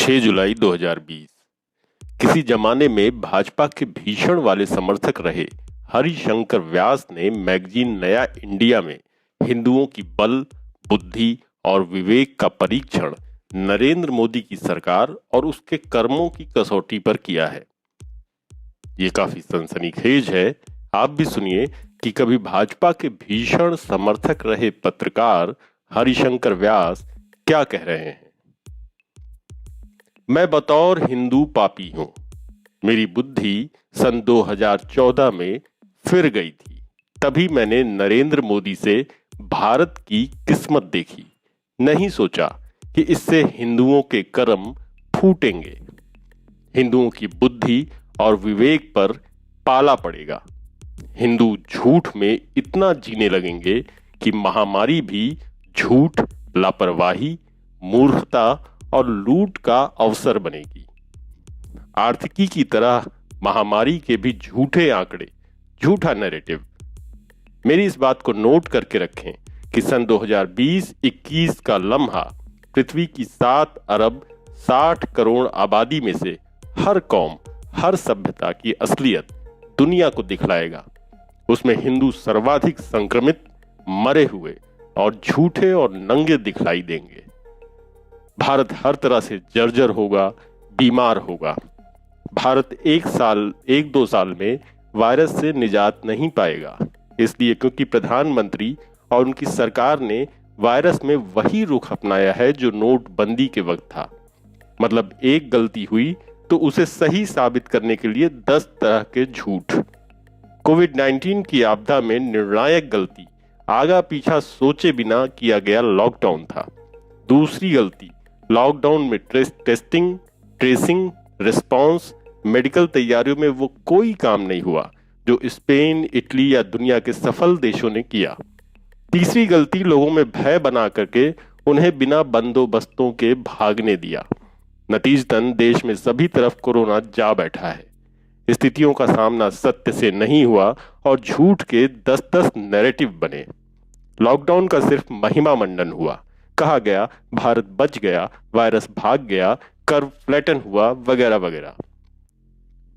6 जुलाई 2020। किसी जमाने में भाजपा के भीषण वाले समर्थक रहे हरिशंकर व्यास ने मैगजीन नया इंडिया में हिंदुओं की बल, बुद्धि और विवेक का परीक्षण नरेंद्र मोदी की सरकार और उसके कर्मों की कसौटी पर किया है। ये काफी सनसनीखेज है। आप भी सुनिए कि कभी भाजपा के भीषण समर्थक रहे पत्रकार हरिशंकर व्यास क्या कह रहे हैं। मैं बतौर हिंदू पापी हूं। मेरी बुद्धि सन 2014 में फिर गई थी। तभी मैंने नरेंद्र मोदी से भारत की किस्मत देखी। नहीं सोचा कि इससे हिंदुओं के कर्म फूटेंगे, हिंदुओं की बुद्धि और विवेक पर पाला पड़ेगा। हिंदू झूठ में इतना जीने लगेंगे कि महामारी भी झूठ, लापरवाही, मूर्खता और लूट का अवसर बनेगी। आर्थिकी की तरह महामारी के भी झूठे आंकड़े, झूठा नैरेटिव। मेरी इस बात को नोट करके रखें कि सन 2020-21 का लम्हा पृथ्वी की 7 अरब 60 करोड़ आबादी में से हर कौम, हर सभ्यता की असलियत दुनिया को दिखलाएगा। उसमें हिंदू सर्वाधिक संक्रमित, मरे हुए और झूठे और नंगे दिखलाई देंगे। भारत हर तरह से जर्जर होगा, बीमार होगा। भारत एक दो साल में वायरस से निजात नहीं पाएगा, इसलिए क्योंकि प्रधानमंत्री और उनकी सरकार ने वायरस में वही रुख अपनाया है जो नोटबंदी के वक्त था। मतलब एक गलती हुई तो उसे सही साबित करने के लिए 10 तरह के झूठ। कोविड-19 की आपदा में निर्णायक गलती आगा पीछा सोचे बिना किया गया लॉकडाउन था। दूसरी गलती, लॉकडाउन में टेस्टिंग, ट्रेसिंग, रिस्पांस, मेडिकल तैयारियों में वो कोई काम नहीं हुआ जो स्पेन, इटली या दुनिया के सफल देशों ने किया। तीसरी गलती, लोगों में भय बना करके उन्हें बिना बंदोबस्तों के भागने दिया। नतीजतन देश में सभी तरफ कोरोना जा बैठा है। स्थितियों का सामना सत्य से नहीं हुआ और झूठ के 10-10 नैरेटिव बने। लॉकडाउन का सिर्फ महिमा मंडन हुआ। कहा गया भारत बच गया, वायरस भाग गया, कर्व फ्लैटन हुआ, वगैरह वगैरह।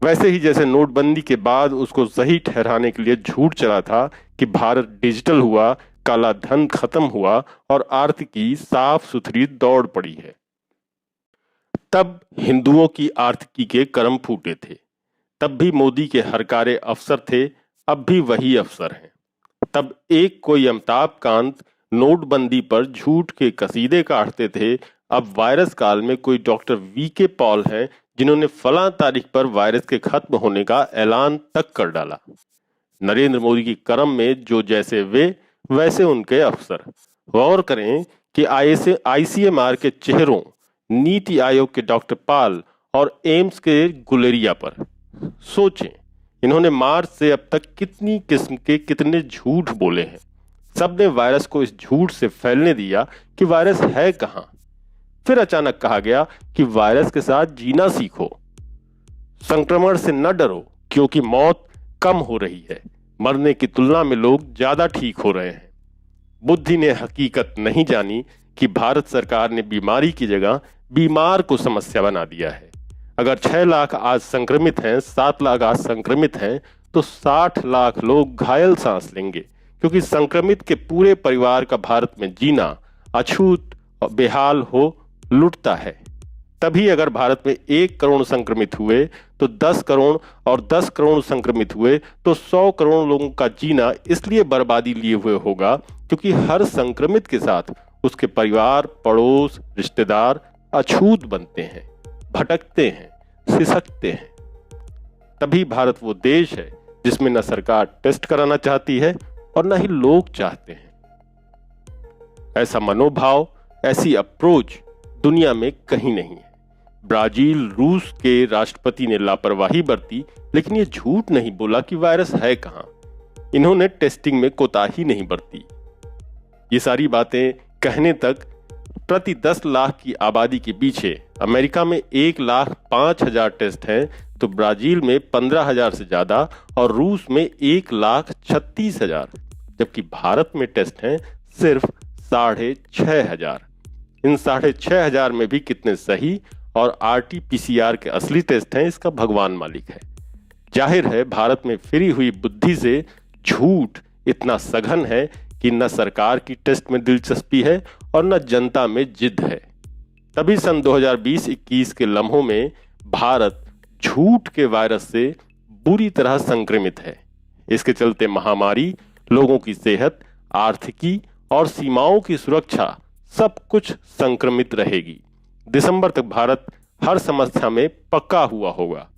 वैसे ही जैसे नोटबंदी के बाद उसको सही ठहराने के लिए झूठ चला था कि भारत डिजिटल हुआ, काला धन खत्म हुआ और आर्थिकी साफ सुथरी दौड़ पड़ी है। तब हिंदुओं की आर्थिकी के कर्म फूटे थे। तब भी मोदी के हरकारे अफसर थे, अब भी वही अफसर हैं। तब एक कोई अमिताभ कांत नोटबंदी पर झूठ के कसीदे काटते थे। अब वायरस काल में कोई डॉक्टर वी.के. पॉल हैं जिन्होंने फलां तारीख पर वायरस के खत्म होने का ऐलान तक कर डाला। नरेंद्र मोदी की कर्म में जो जैसे वे वैसे उनके अफसर। गौर करें कि आईसीएमआर के चेहरों, नीति आयोग के डॉक्टर पाल और एम्स के गुलेरिया पर सोचें, इन्होंने मार्च से अब तक कितनी किस्म के कितने झूठ बोले हैं। सबने वायरस को इस झूठ से फैलने दिया कि वायरस है कहां। फिर अचानक कहा गया कि वायरस के साथ जीना सीखो, संक्रमण से न डरो क्योंकि मौत कम हो रही है, मरने की तुलना में लोग ज्यादा ठीक हो रहे हैं। बुद्धि ने हकीकत नहीं जानी कि भारत सरकार ने बीमारी की जगह बीमार को समस्या बना दिया है। अगर 6 लाख आज संक्रमित हैं, 7 लाख आज संक्रमित हैं, तो 60 लाख लोग घायल सांस लेंगे, क्योंकि संक्रमित के पूरे परिवार का भारत में जीना अछूत और बेहाल हो लुटता है। तभी अगर भारत में 1 करोड़ संक्रमित हुए तो 10 करोड़ और 10 करोड़ संक्रमित हुए तो 100 करोड़ लोगों का जीना इसलिए बर्बादी लिए हुए होगा क्योंकि हर संक्रमित के साथ उसके परिवार, पड़ोस, रिश्तेदार अछूत बनते हैं, भटकते हैं, सिसकते हैं। तभी भारत वो देश है जिसमें न सरकार टेस्ट कराना चाहती है और न ही लोग चाहते हैं। ऐसा मनोभाव, ऐसी अप्रोच दुनिया में कहीं नहीं है। ब्राजील, रूस के राष्ट्रपति ने लापरवाही बरती, लेकिन ये झूठ नहीं बोला कि वायरस है कहां। इन्होंने टेस्टिंग में कोताही नहीं बरती। ये सारी बातें कहने तक प्रति 10 लाख की आबादी के पीछे अमेरिका में 1,05,000 टेस्ट हैं, तो ब्राजील में 15,000 से ज्यादा और रूस में 1,36,000, जबकि भारत में टेस्ट हैं सिर्फ 6,500। इन 6,500 में भी कितने सही और RT-PCR के असली टेस्ट हैं, इसका भगवान मालिक है। जाहिर है भारत में फिरी हुई बुद्धि से झूठ इतना सघन है कि न सरकार की टेस्ट में दिलचस्पी है और न जनता में जिद है। तभी सन 2020-21 के लम्हों में भारत झूठ के वायरस से बुरी तरह संक्रमित है। इसके चलते महामारी, लोगों की सेहत, आर्थिकी और सीमाओं की सुरक्षा सब कुछ संक्रमित रहेगी। दिसंबर तक भारत हर समस्या में पका हुआ होगा।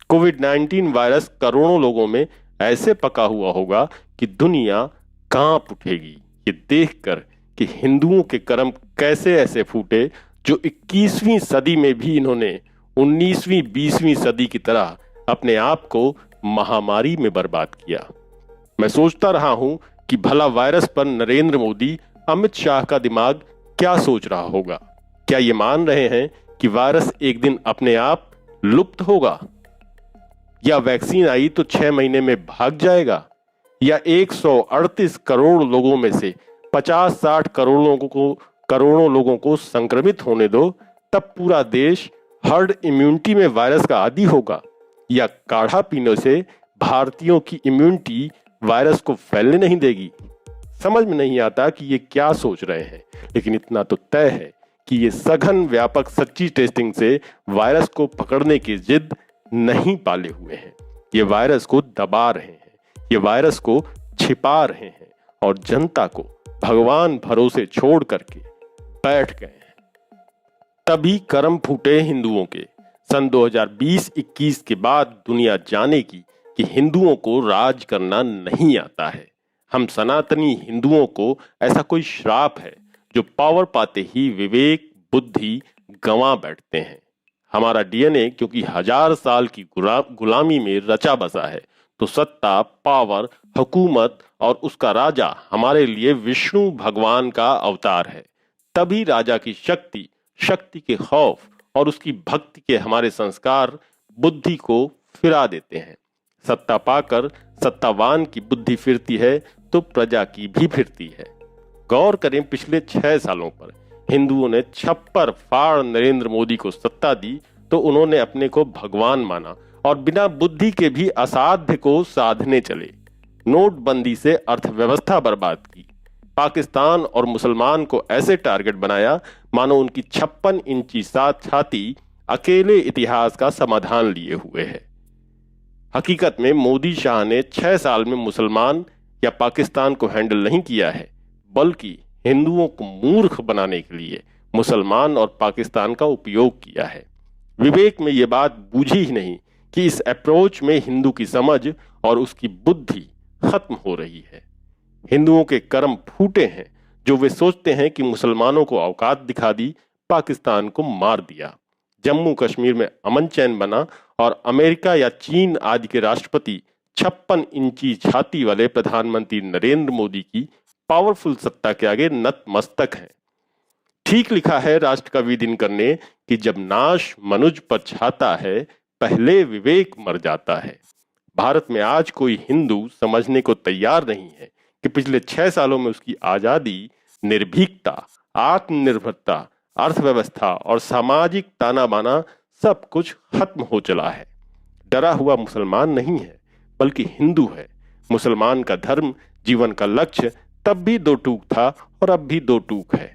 कोविड-19 वायरस करोड़ों लोगों में ऐसे पका हुआ होगा कि दुनिया कांप उठेगी ये देखकर कि हिंदुओं के कर्म कैसे ऐसे फूटे जो 21वीं सदी में भी इन्होंने 19वीं 20वीं सदी की तरह अपने आप को महामारी में बर्बाद किया। मैं सोचता रहा हूं कि भला वायरस पर नरेंद्र मोदी, अमित शाह का दिमाग क्या सोच रहा होगा। क्या ये मान रहे हैं कि वायरस एक दिन अपने आप लुप्त होगा, या वैक्सीन आई तो 6 महीने में भाग जाएगा, या 138 करोड़ लोगों में से 50-60 करोड़ों लोगों को संक्रमित होने दो, तब पूरा देश हर्ड इम्यूनिटी में वायरस का आदी होगा, या काढ़ा पीने से भारतीयों की इम्यूनिटी वायरस को फैलने नहीं देगी। समझ में नहीं आता कि ये क्या सोच रहे हैं, लेकिन इतना तो तय है कि ये सघन व्यापक सच्ची टेस्टिंग से वायरस को पकड़ने की जिद नहीं पाले हुए हैं। ये वायरस को दबा रहे हैं, ये वायरस को छिपा रहे हैं और जनता को भगवान भरोसे छोड़ करके बैठ गए हैं। तभी कर्म फूटे हिंदुओं के। सन 2020-21 के बाद दुनिया जानेगी कि हिंदुओं को राज करना नहीं आता है। हम सनातनी हिंदुओं को ऐसा कोई श्राप है जो पावर पाते ही विवेक बुद्धि गंवा बैठते हैं। हमारा डीएनए क्योंकि 1000 साल की गुलामी में रचा बसा है, तो सत्ता, पावर, हुकूमत और उसका राजा हमारे लिए विष्णु भगवान का अवतार है। तभी राजा की शक्ति, शक्ति के खौफ और उसकी भक्ति के हमारे संस्कार बुद्धि को फिरा देते हैं। सत्ता पाकर सत्तावान की बुद्धि फिरती है तो प्रजा की भी फिरती है। गौर करें, पिछले 6 सालों पर हिंदुओं ने छप्पर फाड़ नरेंद्र मोदी को सत्ता दी तो उन्होंने अपने को भगवान माना और बिना बुद्धि के भी असाध्य को साधने चले। नोटबंदी से अर्थव्यवस्था बर्बाद की, पाकिस्तान और मुसलमान को ऐसे टारगेट बनाया मानो उनकी 56 इंची छाती अकेले इतिहास का समाधान लिए हुए है। हकीकत में मोदी शाह ने 6 साल में मुसलमान या पाकिस्तान को हैंडल नहीं किया है, बल्कि हिंदुओं को मूर्ख बनाने के लिए मुसलमान और पाकिस्तान का उपयोग किया है। विवेक में ये बात बूझी ही नहीं कि इस अप्रोच में हिंदू की समझ और उसकी बुद्धि खत्म हो रही है। हिंदुओं के कर्म फूटे हैं जो वे सोचते हैं कि मुसलमानों को औकात दिखा दी, पाकिस्तान को मार दिया, जम्मू कश्मीर में अमन चैन बना और अमेरिका या चीन आदि के राष्ट्रपति 56 इंची छाती वाले प्रधानमंत्री नरेंद्र मोदी की पावरफुल सत्ता के आगे नतमस्तक हैं। ठीक लिखा है राष्ट्रकवि दिनकर ने कि जब नाश मनुज पर छाता है, पहले विवेक मर जाता है। भारत में आज कोई हिंदू समझने को तैयार नहीं है कि पिछले 6 सालों में उसकी आजादी, निर्भीकता, आत्मनिर्भरता, अर्थव्यवस्था और सामाजिक ताना बाना सब कुछ खत्म हो चला है। डरा हुआ मुसलमान नहीं है, बल्कि हिंदू है। मुसलमान का धर्म, जीवन का लक्ष्य तब भी 2 टूक था और अब भी 2 टूक है।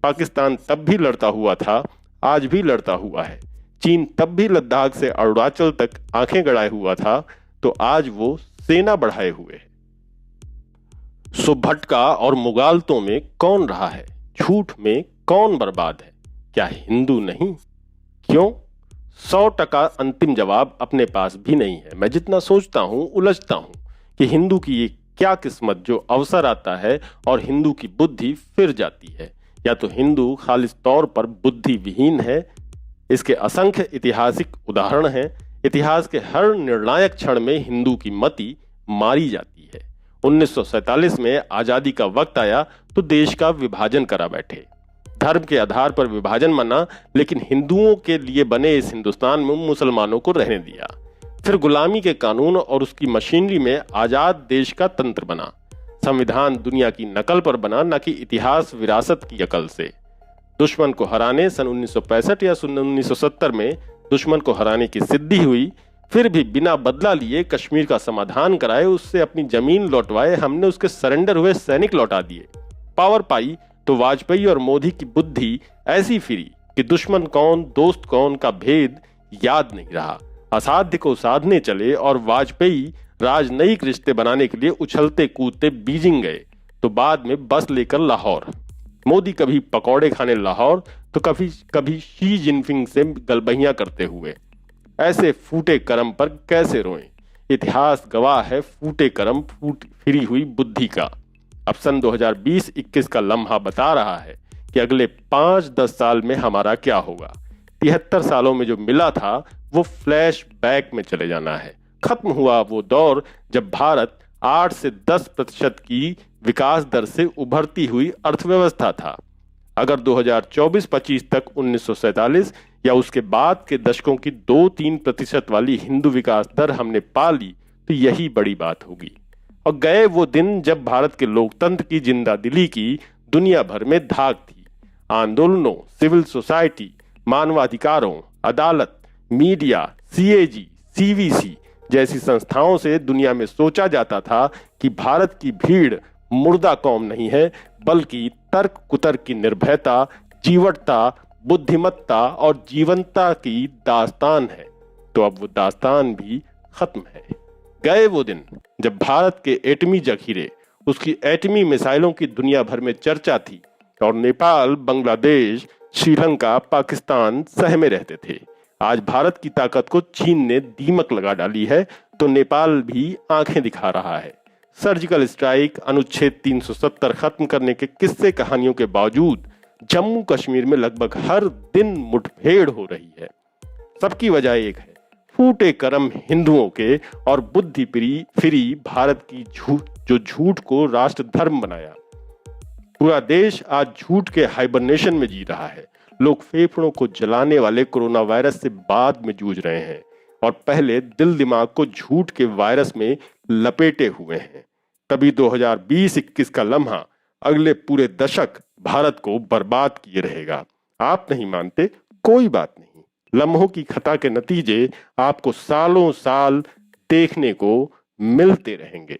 पाकिस्तान तब भी लड़ता हुआ था, आज भी लड़ता हुआ है। चीन तब भी लद्दाख से अरुणाचल तक आंखें गड़ाए हुआ था, तो आज वो सेना बढ़ाए हुए है। सो भटका और मुगालतों में कौन रहा है, झूठ में कौन बर्बाद है, क्या हिंदू नहीं? क्यों? 100% अंतिम जवाब अपने पास भी नहीं है। मैं जितना सोचता हूं उलझता हूं कि हिंदू की ये क्या किस्मत जो अवसर आता है और हिंदू की बुद्धि फिर जाती है, या तो हिंदू खालिस तौर पर बुद्धि विहीन है। इसके असंख्य ऐतिहासिक उदाहरण हैं। इतिहास के हर निर्णायक क्षण में हिंदू की मति मारी जाती है। 1947 में आजादी का वक्त आया तो देश का विभाजन करा बैठे, धर्म के आधार पर विभाजन माना, लेकिन हिंदुओं के लिए बने इस हिंदुस्तान में मुसलमानों को रहने दिया। फिर गुलामी के कानून और उसकी मशीनरी में आजाद देश का तंत्र बना। संविधान दुनिया की नकल पर बना, न कि इतिहास विरासत की अकल से। दुश्मन को हराने सन 1965 या सन 1970 में दुश्मन को हराने की सिद्धि हुई, फिर भी बिना बदला लिए कश्मीर का समाधान कराए, उससे अपनी जमीन लौटवाए, हमने उसके सरेंडर हुए सैनिक लौटा दिए। पावर पाई तो वाजपेयी और मोदी की बुद्धि ऐसी फिरी कि दुश्मन कौन दोस्त कौन का भेद याद नहीं रहा। असाध्य को साधने चले और वाजपेयी राजनयिक रिश्ते बनाने के लिए उछलते कूदते बीजिंग गए, तो बाद में बस लेकर लाहौर। मोदी कभी पकौड़े खाने लाहौर तो कभी कभी शी जिनपिंग से गलबहियां करते हुए। ऐसे फूटे कर्म पर कैसे रोएं? इतिहास गवाह है फूटे कर्म फूट फिरी हुई बुद्धि का। अब सन 2020-21 का लम्हा बता रहा है कि अगले 5-10 साल में हमारा क्या होगा। 73 सालों में जो मिला था वो फ्लैश बैक में चले जाना है। खत्म हुआ वो दौर जब भारत 8 से 10% की विकास दर से उभरती हुई अर्थव्यवस्था था। अगर 2024-25 तक 1947 या उसके बाद के दशकों की 2-3% वाली हिंदू विकास दर हमने पा ली तो यही बड़ी बात होगी। और गए वो दिन जब भारत के लोकतंत्र की जिंदा दिली की दुनिया भर में धाक थी। आंदोलनों, सिविल सोसाइटी, मानवाधिकारों, अदालत, मीडिया, सीएजी, सीवीसी जैसी संस्थाओं से दुनिया में सोचा जाता था कि भारत की भीड़ मुर्दा कौम नहीं है, बल्कि तर्क कुतर्क की निर्भयता, जीवटता, बुद्धिमत्ता और जीवंतता की दास्तान है। तो अब वो दास्तान भी खत्म है। गए वो दिन जब भारत के एटमी जखीरे, उसकी एटमी मिसाइलों की दुनिया भर में चर्चा थी और नेपाल, बांग्लादेश, श्रीलंका, पाकिस्तान सहमे रहते थे। आज भारत की ताकत को चीन ने दीमक लगा डाली है तो नेपाल भी आंखें दिखा रहा है। सर्जिकल स्ट्राइक, अनुच्छेद 370 खत्म करने के किस्से कहानियों के बावजूद जम्मू कश्मीर में लगभग हर दिन मुठभेड़ हो रही है। सबकी वजह एक है, फूटे कर्म हिंदुओं के और बुद्धि फिरी भारत की झूठ को राष्ट्र धर्म बनाया। पूरा देश आज झूठ के हाइबरनेशन में जी रहा है। लोग फेफड़ों को जलाने वाले कोरोना वायरस से बाद में जूझ रहे हैं और पहले दिल दिमाग को झूठ के वायरस में लपेटे हुए हैं। तभी 2020-21 का लम्हा अगले पूरे दशक भारत को बर्बाद किए रहेगा। आप नहीं मानते, कोई बात नहीं। लम्हों की खता के नतीजे आपको सालों साल देखने को मिलते रहेंगे।